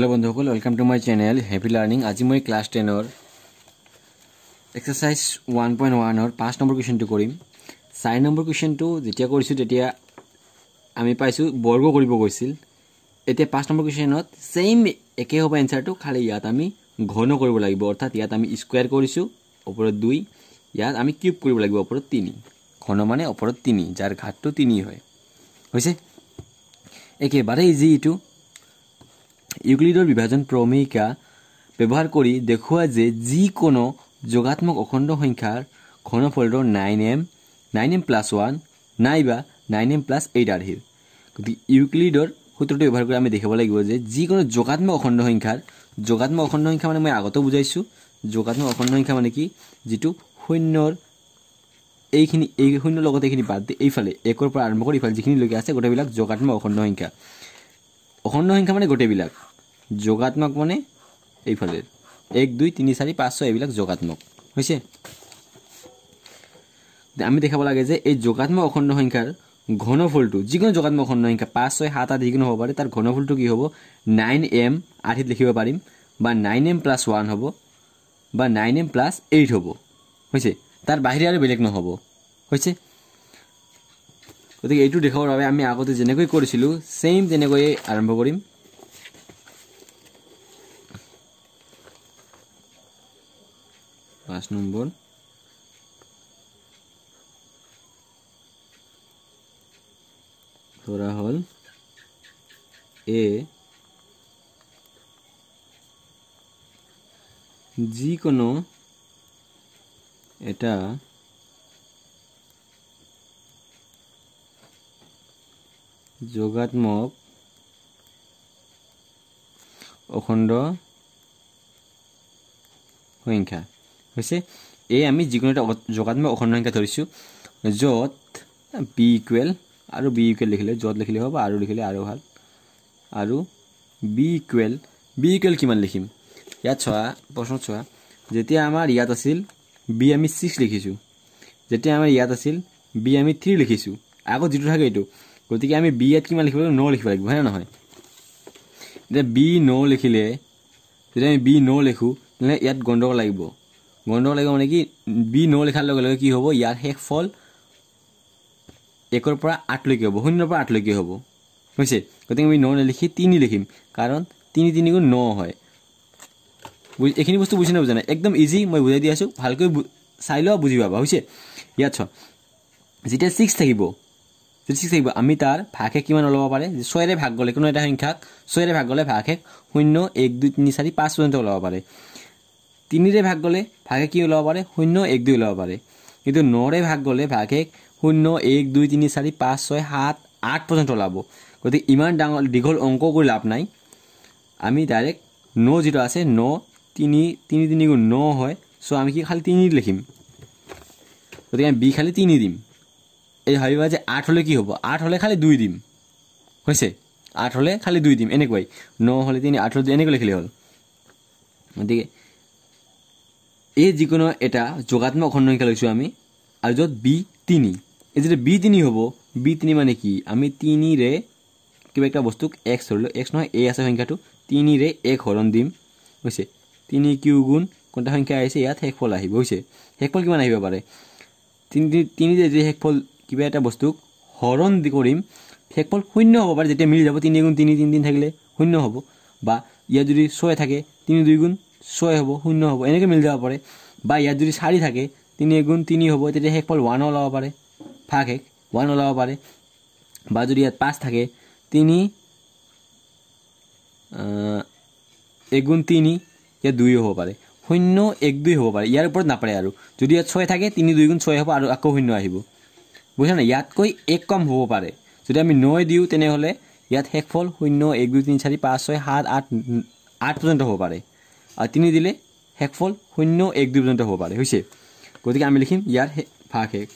Hello बंधुসকल, welcome to my channel happy learning. आज मैं क्लास 10 एक्सरसाइज 1.1 5 नम्बर क्वेश्चन तो करिम। 4 नम्बर क्वेश्चन तो जेतिया करिसु तेतिया आमी पाइसु वर्ग करिब गइसिल। एते 5 नम्बर क्वेश्चनत सेम एके होबा आन्सर तो खाली यात आमी घन करिब লাগিব, अर्थात यात आमी स्क्वायर करिसु ऊपर 2, यात आमी क्यूब करिब লাগিব ऊपर 3। घन माने ऊपर 3 जार घात तो 3 হয় হৈছে। एकेबारे इजी इटु ইউক্লিডৰ বিভাজন প্ৰমেয়িকা ব্যৱহাৰ কৰি দেখুৱা যে যিকোনো যোগাত্মক অখণ্ড সংখ্যাৰ ঘনফলটো 9m + 1 নাইবা 9m + 8 আৰহিৰ। গতি ইউক্লিডৰ সূত্ৰটো ব্যৱহাৰ কৰি আমি দেখাব লাগিব যে যিকোনো যোগাত্মক অখণ্ড সংখ্যা মানে মই আগতে বুজাইছো। যোগাত্মক অখণ্ড সংখ্যা মানে কি, যেটো শূন্যৰ এইখিনি এই শূন্যৰ লগত এইখিনি বাদ দি এইফালে 1 ৰ পৰা আৰম্ভ কৰি ইফালে যিখিনি লৈকে আছে গোটেইবিলাক যোগাত্মক অখণ্ড সংখ্যা। অখণ্ড সংখ্যা মানে গোটেইবিলাক, যোগাত্মক মানে এইফালে 1 2 3 4 5 6 এইবিলাক যোগাত্মক হৈছে। আমি দেখাব লাগে যে এই যোগাত্মক অখণ্ড সংখ্যাৰ ঘনফলটো যিকোনো যোগাত্মক অখণ্ড সংখ্যা 5 6 7 আদি যিকোনো হ'ব পাৰে, তাৰ ঘনফলটো কি হ'ব 9m আঠিত লিখিব পাৰিম, বা 9m + 1 হ'ব, বা 9m + 8 হ'ব হৈছে। তাৰ বাহিৰে আৰু বেলেগ নহ'ব হৈছে। গতিকে এইটো দেখাবৰ বাবে আমি আগতে যেনেকৈ কৰিছিলো সেম তেনেকৈ আৰম্ভ কৰিম। পাঁচ নম্বৰ ধৰা হল এ যিকোনো এটা যোগাত্মক অখণ্ড সংখ্যা হৈছে। এই আমি যিকোনো এটা যোগাত্মক অখণ্ড সংখ্যা ধৰিছো য'ত বি ইকুৱেল আৰু বি ইকুৱেল লিখিলে য'ত লিখিলে হ'ব, আৰু লিখিলে আৰু ভাল। আৰু বি ইকুৱেল কিমান লিখিম ইয়াত চোৱা, প্ৰশ্নত চোৱা, যেতিয়া আমাৰ ইয়াত আছিল বি আমি 6 লিখিছো, যেতিয়া আমাৰ ইয়াত আছিল বি আমি 3 লিখিছো, আগত যেটো থাকে এইটো। গতিকে আমি বি ইয়াত কিমান লিখিব লাগিব, 9 লিখিব লাগিব, হয় না নহয়? এতিয়া বি 9 লিখিলে, যদি আমি বি 9 লিখো তেনে ইয়াত গণ্ডগোল লাগিব মানে কি, বি 9 লিখাৰ লগে লগে কি হ'ব, ইয়াৰ শেষ ফল 1 ৰ পৰা 8 লৈকে হ'ব, 0 ৰ পৰা 8 লৈকে হ'ব হৈছে। গতিকে আমি 9 লিখি 3 লিখিম, কাৰণ 3 3 গুণ 9 হয়। এইখিনি বস্তু বুজি নাবুজা নাই, একদম ইজি, মই বুজাই দি আছো, ভালকৈ চাই লোৱা, বুজি পাবা হৈছে। ইয়াত চ যেতিয়া 6 থাকিব আমি তাৰ ভাগশেষ কিমান ওলাব পাৰে, 6 ৰে ভাগ গ'লে কোনো এটা সংখ্যাক 6 ৰে ভাগ গ'লে ভাগশেষ 0 1 2 3 4 5 পৰ্যন্ত ওলাব পাৰে। 3 ৰে ভাগ গ'লে ভাগশেষ কি ওলাব পাৰে, 0 1 2 ওলাব পাৰে। কিন্তু 9 ৰে ভাগ গ'লে ভাগশেষ 0 1 2 3 4 5 6 7 8 পৰ্যন্ত ওলাব। গতিকে ইমান ডাঙৰ দীঘল অংক কৰি লাভ নাই, আমি ডাইৰেক্ট 9 যেটো আছে 9 3 3 গুণ 9 হয়, সো আমি কি খালি 3 লিখিম। গতিকে আমি বি খালি 3 দিম। এই ভাবিবা যে 8 হলে কি হ'ব, 8 হলে খালি 2 দিম হৈছে, 8 হলে খালি 2 দিম, এনেকৈ 9 হলে 3 8 হলে 2 এনেকৈ লিখিলে হ'ল। গতিকে এই যিকোনো এটা যোগাত্মক অখণ্ড সংখ্যা লৈছো আমি, আৰু য'ত বি 3, এই যেতিয়া বি 3 হ'ব, বি 3 মানে কি, আমি 3 ৰে কিবা একটা বস্তুক x ধৰিলো, x নহয় a আছে সংখ্যাটো, 3 ৰে 1 হৰণ দিম হৈছে। 3 কিউ গুণ কোনটা সংখ্যা আহিছে, ইয়াত শেষফল আহিব হৈছে। শেষফল কিমান আহিব পাৰে, 3 ৰে যদি শেষফল কিবা এটা বস্তুক হৰণ কৰিম, শেষফল 0 হ'ব পাৰে, যেতিয়া মিলি যাব 3 গুণ 3 3 3 থাকিলে 0 হ'ব, বা ইয়াত যদি 6 থাকে 3 2 গুণ 6 হ'ব, 0 হ'ব, এনেকৈ মিলি যাব পাৰে। বা ইয়াত যদি 4 থাকে 3 গুণ 3 হ'ব, তেতিয়া শেষফল 1 ওলাব পাৰে, ভাগশেষ 1 ওলাব পাৰে। বা যদি ইয়াত 5 থাকে 3 1 গুণ 3, ইয়াত 2 হ'ব পাৰে, 0 1 2 হ'ব পাৰে, ইয়াৰ ওপৰত নাপাৰে। আৰু যদি ইয়াত 6 থাকে 3 2 গুণ 6 হ'ব, আৰু আকৌ 0 আহিব, বুজিছা নাই? ইয়াতকৈ 1 কম হ'ব পাৰে। যদি আমি 9 দিওঁ তেনেহ'লে ইয়াত শেষফল 0 1 2 3 4 5 6 7 8 8 পৰ্যন্ত হ'ব পাৰে, আৰু 3 দিলে শেষফল 0 1 2 পৰ্যন্ত হ'ব পাৰে হৈছে। গতিকে আমি লিখিম ইয়াৰ ভাগশেষ,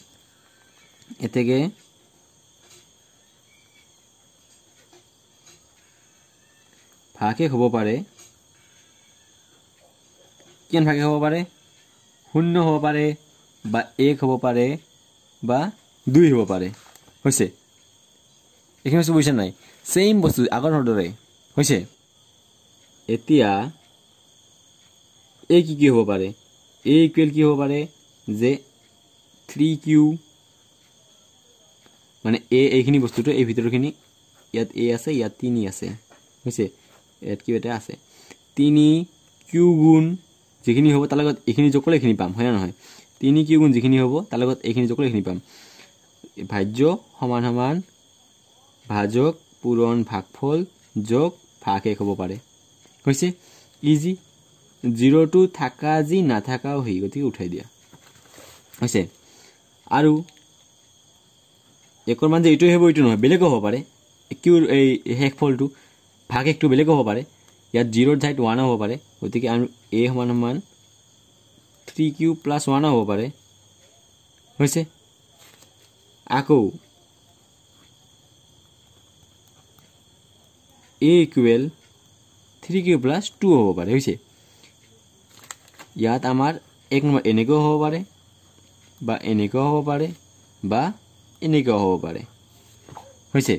এতেকে ভাগশেষ হ'ব পাৰে, কিমান ভাগশেষ হ'ব পাৰে, 0 হ'ব পাৰে, বা 1 হ'ব পাৰে, বা 2 হ'ব পাৰে হৈছে। এইখিনি বস্তু বুজিছা নাই? সেম বস্তু আগৰ দৰে হৈছে। এতিয়া এই কি হ'ব পাৰে a ইকুৱেল কি হ'ব পাৰে যে 3q মানে a এইখিনি বস্তুটো এই ভিতৰখিনি ইয়াত a আছে ইয়াত 3 আছে হৈছে ইয়াত কি এটা আছে 3q গুণ যিখিনি হ'ব তাৰ লগত এইখিনি যোগ কৰিলে এইখিনি পাম হয় না নহয় 3q গুণ যিখিনি হ'ব তাৰ লগত এইখিনি যোগ কৰিলে এইখিনি পাম ভাজ্য সমান সমান ভাজক পূৰণ ভাগফল যোগ ভাগ 1 হ'ব পাৰে হৈছে ইজি 0 টু থাকা যি নাথাকাও হৈ গতিকে উঠাই দিয়া হৈছে আৰু একৰ মান যে এইটো হ'ব এইটো নহয় বেলেগ হ'ব পাৰে কিউৰ এই হেক ফলটো ভাগ 1 টো বেলেগ হ'ব পাৰে ইয়াত 0 ৰ ঠাইত 1 হ'ব পাৰে গতিকে আমি a সমান সমান 3q + 1 হ'ব পাৰে হৈছে আকৌ a ইকুৱেল 3q + 2 হ'ব পাৰে হৈছে ইয়াত আমাৰ এক নম্বৰ এনেকৈ হ'ব পাৰে বা এনেকৈ হ'ব পাৰে বা এনেকৈ হ'ব পাৰে হৈছে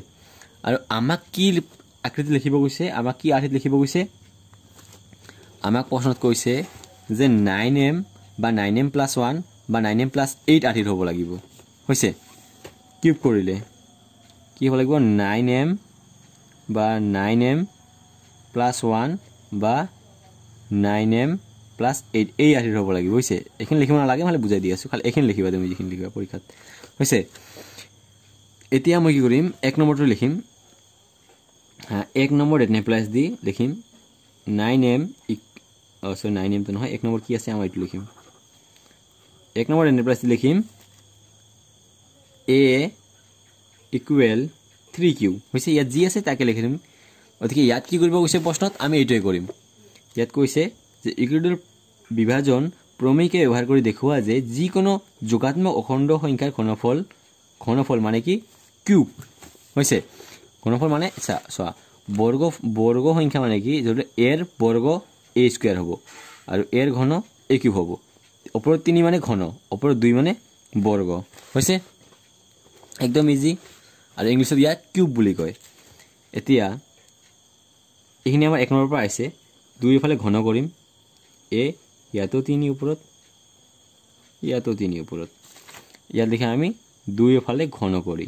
আৰু আমাক কি আকৃতি লিখিব গৈছে আমাক কি আৰ্থিত লিখিব গৈছে আমাক প্ৰশ্নত কৈছে যে 9m বা 9m + 1 বা 9m + 8 আৰ্থিত হ'ব লাগিব হৈছে কিউব কৰিলে কি হ'ব লাগিব 9m বা 9m + 1 বা 9m + 8 এই আৰ্থিত হ'ব লাগিব হৈছে এইখিনি লিখিব নালাগে মানে বুজাই দি আছো খালি এইখিনি লিখিবা তুমি যিখিনি লিখিবা পৰীক্ষাত হৈছে এতিয়া মই কি কৰিম 1 নম্বৰটো লিখিম 1 নম্বৰ ৰেটনে প্লাস দি লিখিম 9m 9m তো নহয় 1 নম্বৰ কি আছে আমাৰ এইটো লিখিম 1 নম্বৰ ৰেটনে প্লাস দি লিখিম a ইকুৱেল 3q হৈছে ইয়াত যি আছে তাকে লিখিম অথকি ইয়াত কি কৰিব কৈছে প্ৰশ্নত আমি এইটোই কৰিম ইয়াত কৈছে যে ইকুৱেডৰ বিভাজন প্ৰমেয়কে ব্যৱহাৰ কৰি দেখুৱা যে যিকোনো যোগাত্মক অখণ্ড সংখ্যাৰ ঘনফল মানে কি কিউব হৈছে ঘনফল মানে চোৱা বৰ্গ সংখ্যা মানে কি যদি a ৰ বৰ্গ a স্কয়াৰ হ'ব আৰু a ৰ ঘন a কিউব হ'ব ওপৰত 3 মানে ঘন ওপৰত 2 মানে বৰ্গ হৈছে একদম ইজি আৰু ইংলিছত ইয়াক কিউব বুলি কয় এতিয়া এইখিনি আমাৰ 1 নম্বৰ পৰা আছে দুই ফালে ঘন কৰিম a ইয়াতো 3 ওপৰত ইয়াতো 3 ওপৰত ইয়াত লিখা আমি দুই ফালে ঘন কৰি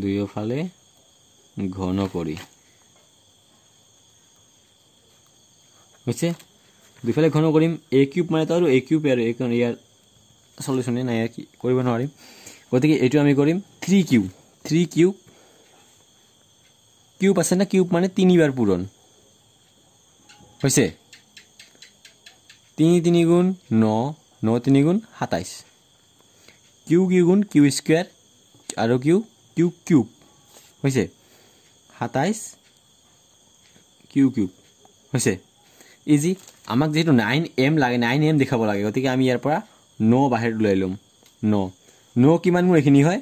দুইফালে ঘন কৰি হৈছে দুইফালে ঘন কৰিম a কিউব মানে তো আৰু a কিউব আৰু এইখন ইয়াৰ সলিউশনে নাই কি কৰিব নোৱাৰিম গতিকে এটো আমি কৰিম 3q কিউব আছে না কিউব মানে 3 বাৰ পূৰণ হৈছে 3 3 গুণ 9 9 3 গুণ 27 কিউ গুণ কিউ স্কয়াৰ আৰু কিউ হৈছে 27 কিউ হৈছে ইজি আমাক যেটো 9m লাগে 9m দেখাব লাগে গতিকে আমি ইয়াৰ পৰা 9 বাহিৰ লৈ লম 9 কিমান গুণ এখিনি হয়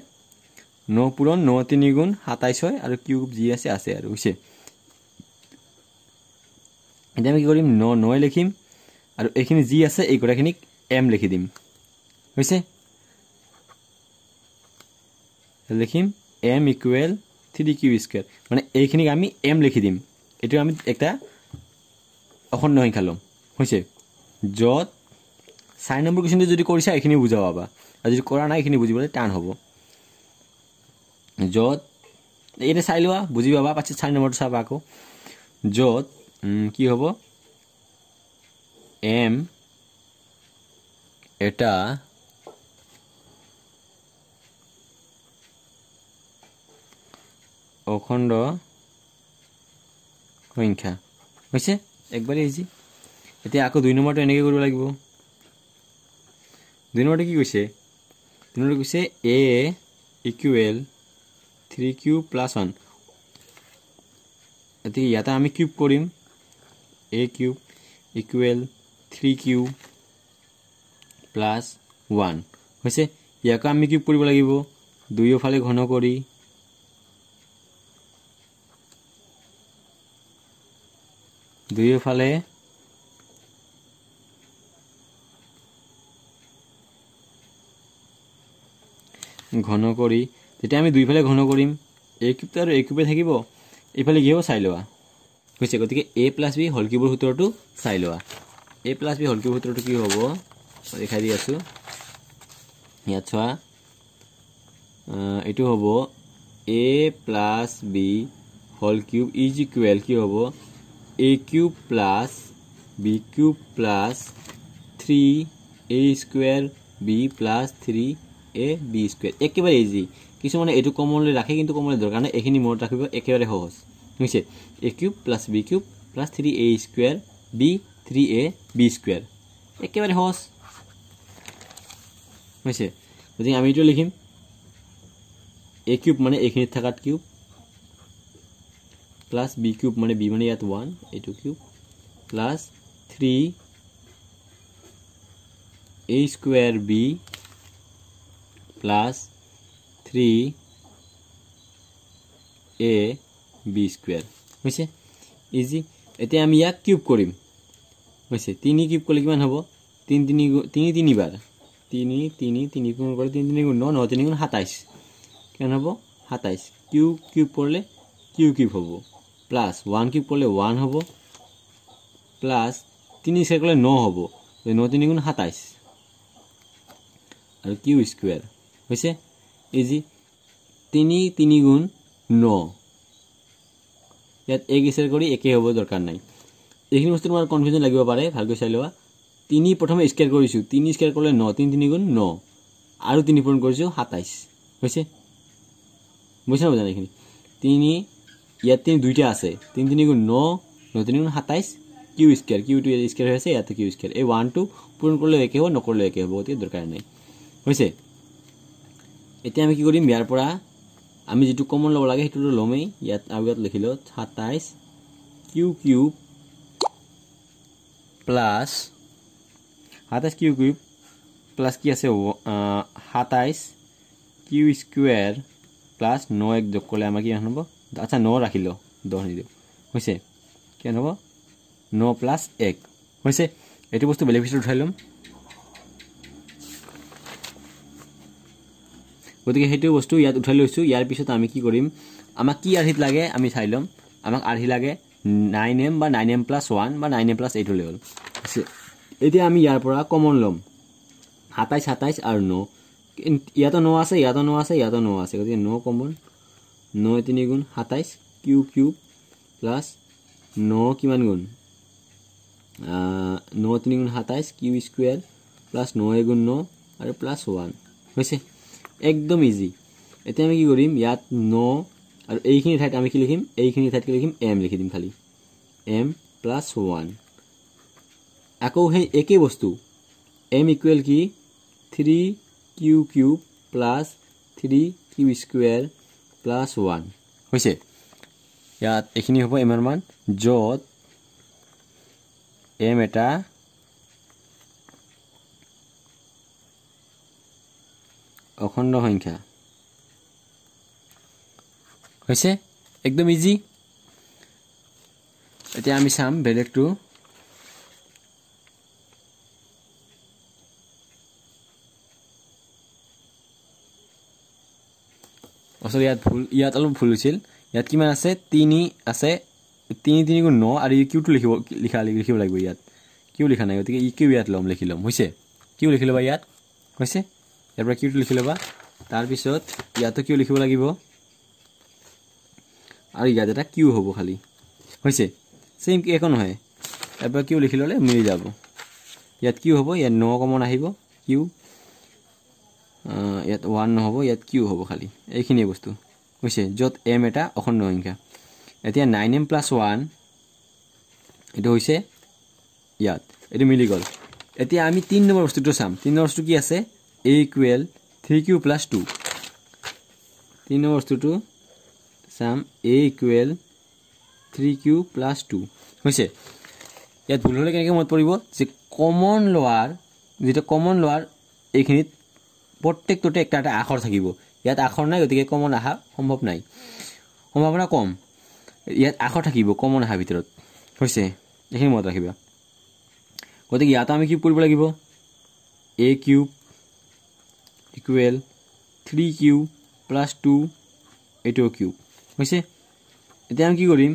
9 পূৰণ 9 3 গুণ 27 হয় আৰু কিউব যি আছে আৰু হৈছে এতিয়া আমি কি কৰিম 9 লিখিম আৰু এখিনি যি আছে এই গৰাখিনিক m লিখি দিম হৈছে লিখিম m ইকুৱেল 3q স্কয়াৰ মানে এইখিনিক আমি m লিখি দিম এটো আমি একটা অখণ্ড সংখ্যা লম হৈছে যত 4 নম্বৰ কোৱেশ্চনটো যদি কৰিছা এখিনি বুজাবা আৰু যদি কৰা নাই এখিনি বুজিবলৈ টান হ'ব যত এটা চাই লোৱা বুজি পাবা পাছত 4 নম্বৰটো চাবা আকৌ যত কি হ'ব m এটা অখণ্ড সংখ্যা হৈছে একবারে ইজি এতিয়া আকৌ 2 নম্বৰটো এনেকৈ কৰিব লাগিব 2 নম্বৰটো কি কৈছে 2 নম্বৰটো কৈছে a ইকুৱেল 3q + 1 এতিয়া ইয়াতে আমি কিউব কৰিম a কিউব ইকুৱেল 3q + 1 হৈছে ইয়াকে আমি কিউব কৰিব লাগিব দুইফালে ঘন কৰি দুইফালে ঘন কৰি তেতিয়া আমি দুইফালে ঘন কৰিম এ কিউবটো আৰু এ কিউবে থাকিব এইফালে কি হ'ব চাই লোৱা হৈছে গতিকে a + b হোল কিউবৰ সূত্ৰটো চাই লোৱা a + b হোল কিউবৰ সূত্ৰটো কি হ'ব দেখাই দি আছো ইয়াত চোৱা এটো হ'ব a + b whole cube is equal কি হ'ব a cube + b cube + 3a² b + 3ab² একেবাৰে ইজি কিছুমানে এটো কমনলি ৰাখে কিন্তু কমনলি দৰকাৰ নাই এখিনি মনত ৰাখিব একেবাৰে সহজ হৈছে a cube + b cube + 3a² b 3ab² একেবাৰে সহজ হৈছে গতিকে আমি এটো লিখিম a কিউব মানে এখিনিত থাকাত কিউব + b কিউব মানে b মানে ইয়াত 1 এটো কিউব + 3a² b + 3ab² হৈছে ইজি এতিয়া আমি ইয়াক কিউব কৰিম হৈছে 3 কিউব কৰিলে কিমান হ'ব 3 3 বাৰ 3 3 3 গুণ কৰি 3 3 গুণ 9 9 3 গুণ 27 কেন হ'ব 27 কিউব কৰিলে কিউব হ'ব প্লাস 1 কিউব কৰিলে 1 হ'ব প্লাস 3 স্কয়াৰ কৰিলে 9 হ'ব 9 3 গুণ 27 আৰু কিউ স্কয়াৰ হৈছে ইজি 3 3 গুণ 9 ইয়াত এক স্কয়াৰ কৰি একে হ'ব দৰকাৰ নাই এইখিনি বস্তু তোমাৰ কনফিউজন লাগিব পাৰে ভালকৈ চাই লোৱা 3 প্ৰথমে স্কয়াৰ কৰিছো 3 স্কয়াৰ কৰিলে 9 3 3 গুণ 9 আৰু 3 পূৰণ কৰিছো 27 হৈছে বুঝছ না এইখিনি 3 ইয়াত 3 দুইটা আছে 3 3 গুণ 9 9 3 গুণ 27 কিউ স্কয়ার কিউ2 স্কয়ার হৈছে ইয়াত কিউ স্কয়ার এই 1 টো পূৰণ কৰিলে একে হ'ব নকৰিলে একে হ'ব অতি দৰকাৰ নাই হৈছে এতিয়া আমি কি কৰিম ইয়াৰ পৰা আমি যেটো কমন লব লাগে হেতু লমেই ইয়াত আগত লিখিলো 27 q cube plus 27 q cube plus কি আছে 27 কিউ স্কয়ার প্লাস 9 এক যোগ করলে আমরা কি হবো আচ্ছা 9 রাখিলো 10 নিদিও হইছে কেন হবো 9 প্লাস 1 হইছে এটি বস্তু বেনিফিট উঠাইলম গতিকে হেতু বস্তু ইয়াত উঠাই লৈছো ইয়াৰ পিছত আমি কি কৰিম আমাক কি আৰহিত লাগে আমি চাইলম আমাক আৰহি লাগে 9m বা 9m + 1 বা 9m + 8 হলে হল এতিয়া আমি ইয়াৰ পৰা কমন লম 27 27 আৰু 9 ইয়াতো 9 আছে ইয়াতো 9 আছে ইয়াতো 9 আছে গতিকে 9 কমন 9 3 গুণ 27 কিউ কিউব প্লাস 9 কিমান গুণ 9 3 গুণ 27 কিউ স্কয়ার প্লাস 9 গুণ 9 আৰু প্লাস 1 হৈছে একদম ইজি এতিয়া আমি কি কৰিম ইয়াত 9 আৰু এইখিনি ঠাইত আমি কি লিখিম এইখিনি ঠাইত কি লিখিম m লিখি দিম খালি m + 1 আকৌ হে একে বস্তু m ইকুৱেল কি 3 q cube plus 3 q square plus 1 হৈছে ইয়াত এখিনি হ'ব m এর মান যত m এটা অখণ্ড সংখ্যা হৈছে একদম ইজি এতিয়া আমি চাম বেলেগটো অসল ইয়াত অলপ ভুল হৈছিল ইয়াত কিমান আছে 3 আছে 3 3 গুণ 9 আৰু কিউ2 লিখিব লাগিব ইয়াত কিউ লিখা নাই গতিকে কিউ ইয়াত লম লিখিলম হৈছে কিউ লিখি লবা ইয়াত হৈছে ইয়াৰ পৰা কিউ2 লিখি লবা তাৰ পিছত ইয়াতো কিউ লিখিব লাগিব আৰু ইয়াত এটা কিউ হ'ব খালি হৈছে সেম কি একো নহয় ইয়াৰ পৰা কিউ লিখি ললে মিলি যাব ইয়াত কিউ হ'ব ইয়াত 9 কমন আহিব কিউ ইয়াত 1 নহব ইয়াত কিউ হ'ব খালি এইখিনি বস্তু হৈছে যত m এটা অখণ্ড সংখ্যা এতিয়া 9m + 1 এটো হৈছে ইয়াত এটো মিলি গল এতিয়া আমি 3 নম্বৰ বস্তুটো চাম 3 নম্বৰ বস্তু কি আছে a = 3q + 2 3 নম্বৰ বস্তুটো চাম a = 3q + 2 হৈছে ইয়াত ভুল হলে কেনেকৈ মত পৰিব যে কমন লোৱাৰ যেটা কমন লোৱাৰ এইখিনিত প্ৰত্যেকটোতে একটা এটা আখৰ থাকিব ইয়াত আখৰ নাই গতিকে কমন আহা সম্ভৱ নাই সম্ভাৱনা কম ইয়াত আখৰ থাকিব কমন আহা ভিতৰত হৈছে এইখিনি মত ৰাখিবা গতিকে ইয়াত আমি কি কৰিব লাগিব a³ = 3q + 2 এটো কিউব হৈছে এতিয়া আমি কি কৰিম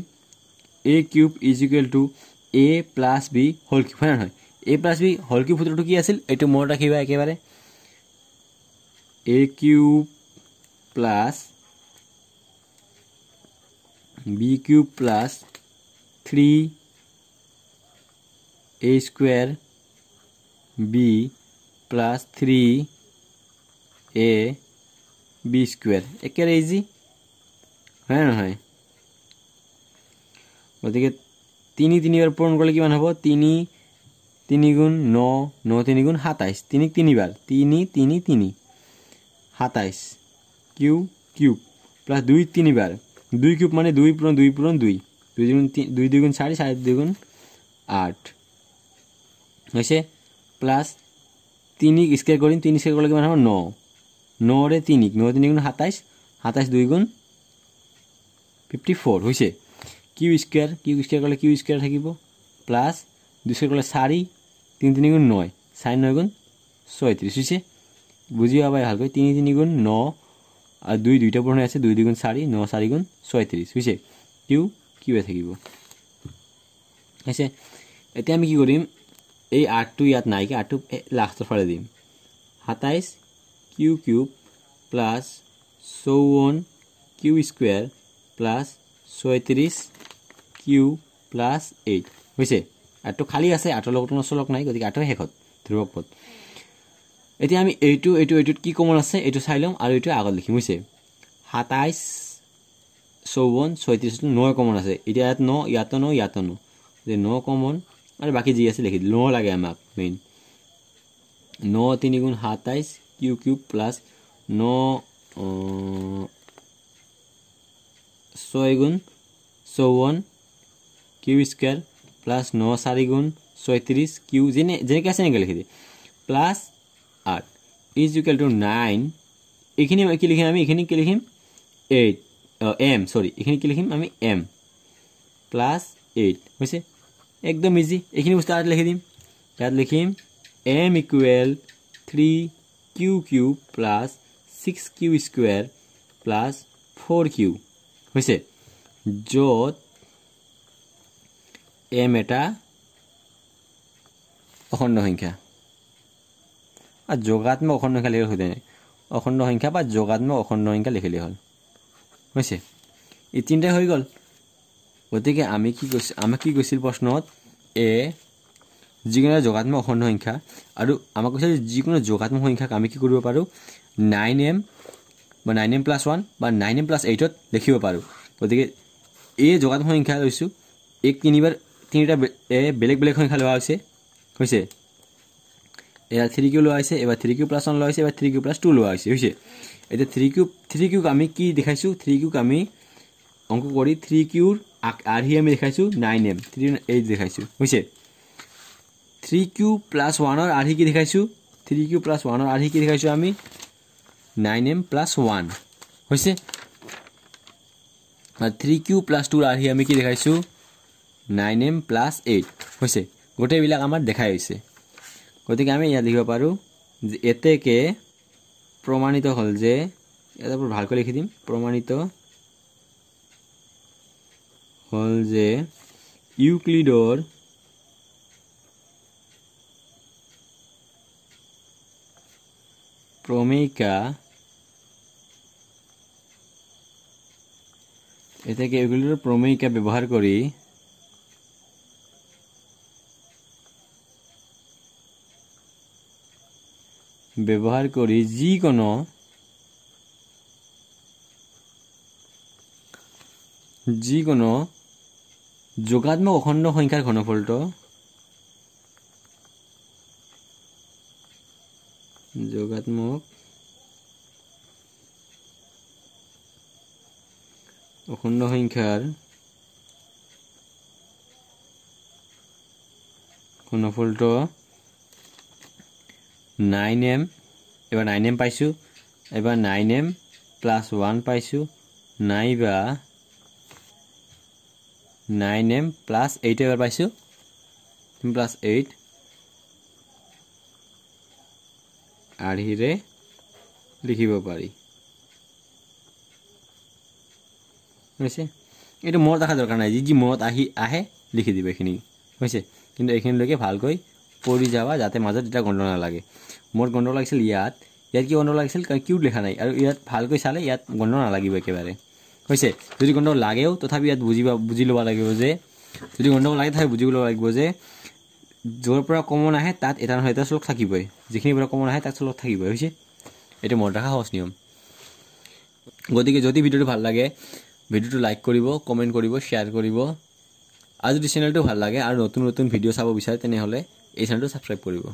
a cube is equal to a plus b whole cube হয় নহয় a plus b whole cube সূত্ৰটো কি আছিল এইটো মনত ৰাখিবা একেবাৰে a cube plus b cube plus 3 a square b plus 3 a b square একেবারে ইজি হয় নহয় গতিকে 3 3 বার পূরণ করলে কিমান হব 3 3 গুণ 9 9 3 গুণ 27 3 3 বার 3 3 3 27 কিউ কিউব প্লাস 2 3 বার 2 কিউব মানে 2 পূরণ 2 পূরণ 2 2 2 গুণ 4 4 2 গুণ 8 হইছে প্লাস 3 স্কয়ার করিম 3 স্কয়ার করলে কিমান হব 9 9 রে 3 9 3 গুণ 27 27 2 গুণ 54 হইছে কিউ স্কয়ার করলে কিউ স্কয়ার থাকিব প্লাস 2 স্কয়ার করলে 4 3 3 গুণ 9 4 9 গুণ 36 হইছে বুঝিও আবার ভালকৈ 3 3 গুণ 9 আর 2 দুইটা পূরণ আছে 2 2 গুণ 4 9 4 গুণ 36 হইছে কিউ কিউ এ থাকিব হইছে এতিয়া আমি কি কৰিম এই 8 টো ইয়াত নাই কি 8 টো লাস্টৰ ফালে দিম 27 q cube plus 54 q square plus 36 q plus 8 হইছে 8 টো খালি আছে 8 ৰ লগত কোনো চলক নাই গতিকে 8 শেষত ধ্ৰুবক পদ এতিয়া আমি এইটো কি কমন আছে এইটো চাই লম আৰু এইটো আগত লিখিম হইছে 27 54 36 9 কমন আছে এতিয়া ইয়াত 9 ইয়াত 9 ইয়াত 9 যে 9 কমন আর বাকি জি আছে লিখি 9 লাগে আমাক মেইন 9 3 গুণ 27 কিউ কিউব প্লাস 9 6 গুণ 54 কিউ স্কয়ার প্লাস 9 4 গুণ 36 কিউ যেনে আছে নেকে লিখি the plus 8 is equal to 9 এখানে কি লিখিম আমি এখানে কি লিখিম 8 এম সরি এখানে কি লিখিম আমি এম প্লাস 8 হইছে एकदम इजी এখিনি বস্তু আত লিখি দিম ইয়াত লিখিম m equal 3 q cube plus 6 q square plus 4 q হইছে যত m এটা অখণ্ড সংখ্যা আর যোগাত্মক অখণ্ড সংখ্যা লিখলে হতে নাই অখণ্ড সংখ্যা বা যোগাত্মক অখণ্ড সংখ্যা লিখিলে হল হইছে এই তিনটা হৈ গল গতিকে আমি কি কৈছিল প্ৰশ্নত এ যিকোনো যোগাত্মক অখণ্ড সংখ্যা আৰু আমাক কৈছে যিকোনো যোগাত্মক সংখ্যাক আমি কি কৰিব পাৰো 9m বা 9m + 1 বা 9m + 8 ত লিখিব পাৰো গতিকে এই যোগাত্মক সংখ্যা লৈছো এক তিনিবাৰ তিনিটা বেলেগ বেলেগ সংখ্যা লোৱা হৈছে এয়া 3 কিউ লোৱা হৈছে এবাৰ 3 কিউ + 1 লোৱা হৈছে এবাৰ 3 কিউ + 2 লোৱা হৈছে এটা 3 কিউ আমি কি দেখাইছো 3 কিউ আমি অঙ্ক কৰি 3 কিউৰ আৰহি আমি দেখাইছো 9m 3 8 দেখাইছো হইছে 3 কিউ + 1 ৰ আৰহি কি দেখাইছো 3 কিউ + 1 ৰ আৰহি কি দেখাইছো আমি 9m + 1 হইছে আৰ 3 কিউ + 2 ৰ আৰহি আমি কি দেখাইছো 9m + 8 হইছে গোটেই বিলাক আমাৰ দেখাই হৈছে গতিকে আমি ইয়া লিখিব পাৰো যে এতেকে প্ৰমাণিত হল যে এটা ভালকৈ লিখি দিম প্ৰমাণিত হল যে ইউক্লিডৰ প্ৰমেয়িকা এটাকে ইউক্লিডৰ প্ৰমেয়িকা ব্যবহাৰ কৰি যিকোনো যোগাত্মক অখণ্ড সংখ্যাৰ ঘনফলটো যোগাত্মক অখণ্ড সংখ্যাৰ ঘনফলটো 9m এবাৰ 9m পাইছো এবাৰ 9m + 1 পাইছো নাইবা 9m + 8 এবাৰ পাইছো +8 আৰহিৰে লিখিব পাৰি হৈছে এইটো মনত ৰাখা দৰকাৰ নাই যি মনত আহে লিখি দিব এইখিনি হৈছে কিন্তু এইখিনিলৈকে ভালকৈ পঢ়ি যাবা যাতে মাজত এটা গণ্ডগোল নালাগে মোৰ গণ্ডগোল লাগিছিল ইয়াত কি গণ্ডগোল লাগিছিল কাৰণ কিউত লিখা নাই আৰু ইয়াত ভালকৈ চালে ইয়াত গণ্ডগোল নালাগিব একেবাৰে হৈছে যদি গণ্ডগোল লাগেও তথাপি ইয়াত বুজি ল'ব লাগিব যে যদি গণ্ডগোল লাগে তথাপি বুজি ল'ব লাগিব যে য'ৰ পৰা কমন আহে তাত এটা নহয় এটা শ্লোক থাকিবই যিখিনিৰ পৰা কমন আহে তাত শ্লোক থাকিবই হৈছে এইটো মনত ৰখা সহজ নিয়ম গতিকে যদি ভিডিঅ'টো ভাল লাগে ভিডিঅ'টো লাইক কৰিব কমেণ্ট কৰিব শ্বেয়াৰ কৰিব আৰু যদি চেনেলটো ভাল লাগে আৰু নতুন নতুন ভিডিঅ' চাব বিচাৰে তেনেহ'লে এই চেনেলটো ছাবস্ক্ৰাইব কৰিব